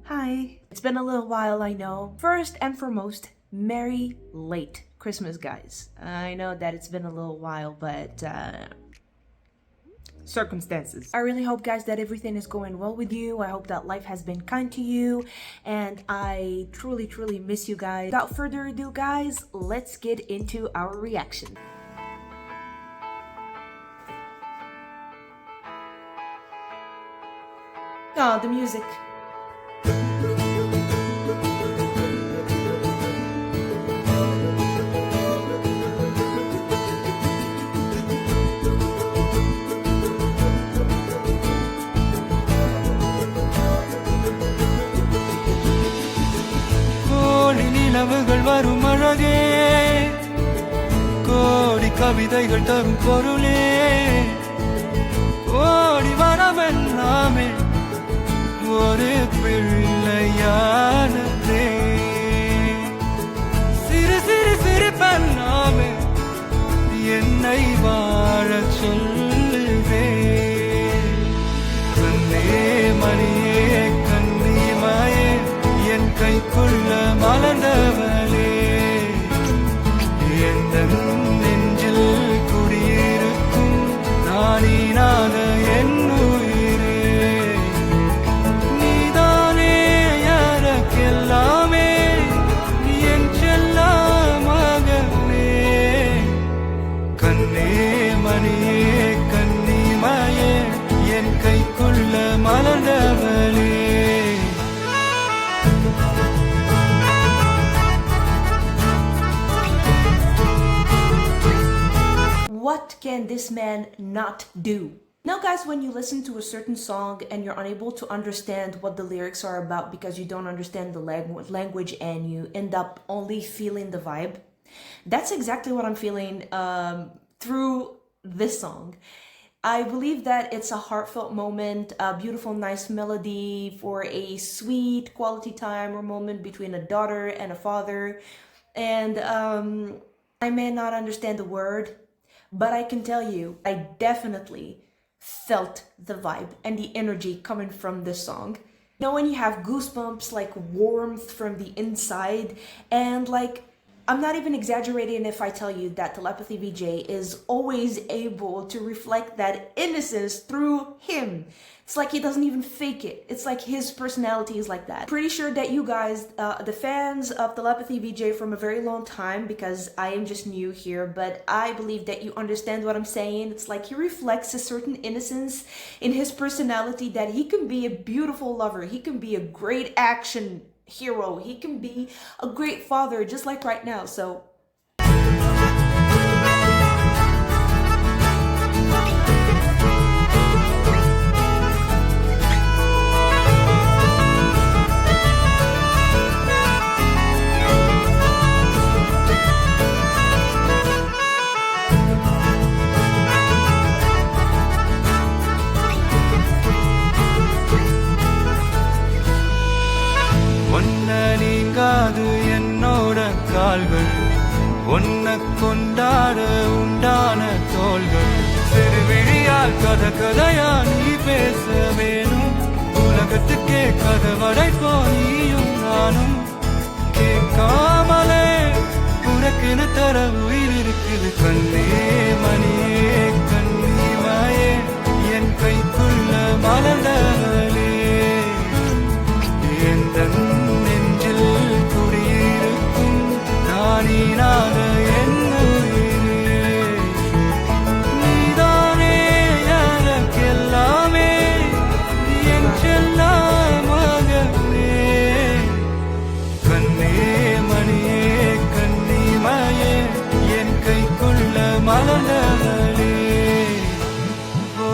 Hi. It's been a little while, I know. First and foremost, Merry late Christmas, guys. I know that it's been a little while, but circumstances. I really hope, guys, that everything is going well with you. I hope that life has been kind to you, and I truly miss you guys. Without further ado, guys, let's get into our reaction. Oh, the music. நிலவுகள் வரும் அழகே, கோடி கவிதைகள் தரும் பொருளே, கோடி வரமெல்லாமே ஒரு பிள்ளையானதே, சிறு சிறு சிரிப்பெல்லாமே என்னை வாழச் சொல்லுதே. கண்ணே மணியே கண்ணிமாயே என் கைக்குள்ள மலர்ந்தவளே, எந்த நெஞ்சில் குடியிருக்கும் நானீனாக என் உயிரே, நீதானே எனக்கெல்லாமே என் செல்ல மகனே. கண்ணே மணியே கண்ணிமாயே என் கைக்குள்ள மலர்ந்தவளே. What can this man not do? Now, guys, when you listen to a certain song and you're unable to understand what the lyrics are about because you don't understand the language and you end up only feeling the vibe, that's exactly what I'm feeling through this song. I believe that it's a heartfelt moment, a beautiful, nice melody for a sweet quality time or moment between a daughter and a father. And I may not understand the word, but I can tell you, I definitely felt the vibe and the energy coming from this song. You know, when you have goosebumps, like warmth from the inside, and like, I'm not even exaggerating if I tell you that Telepathy VJ is always able to reflect that innocence through him. It's like he doesn't even fake it. It's like his personality is like that. Pretty sure that you guys, the fans of Telepathy VJ from a very long time, because I am just new here, but I believe that you understand what I'm saying. It's like he reflects a certain innocence in his personality that he can be a beautiful lover. He can be a great action hero. He can be a great father, just like right now. So நீங்காது என்னோட கால்கள், ஒன்ன கொண்டாட உண்டான தோள்கள், சிறுவிழியால் கதையா நீ பேச வேணும், உலகத்துக்கே கதவடைப்போ நீயும் நானும், கேட்காமலே உனக்கென தர உயிர் இருக்குது. கண்ணே மணியே கண்ணிமாயே என் கைக்குள்ள மலர்ந்தவளே, எந்த நெஞ்சில் குடியிருக்கும் நானீனாக என் உயிரே, நீதானே எனக்கெல்லாமே என் செல்ல மகனே. கண்ணே மணியே கண்ணிமாயே என் கைக்குள்ள மலர்ந்தவளே. ஓ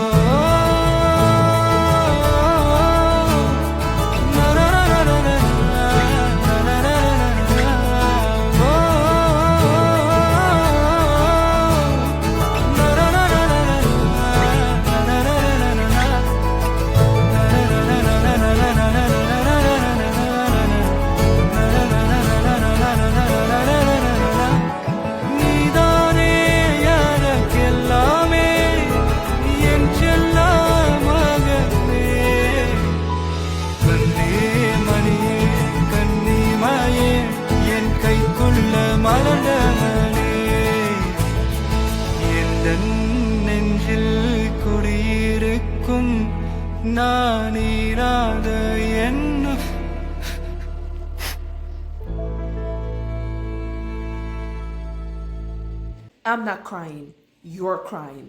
மலர்ந்தவளே எந்தன் நெஞ்சில் குடியிருக்கும் நான் இராத என்ன I'm not crying. You're crying.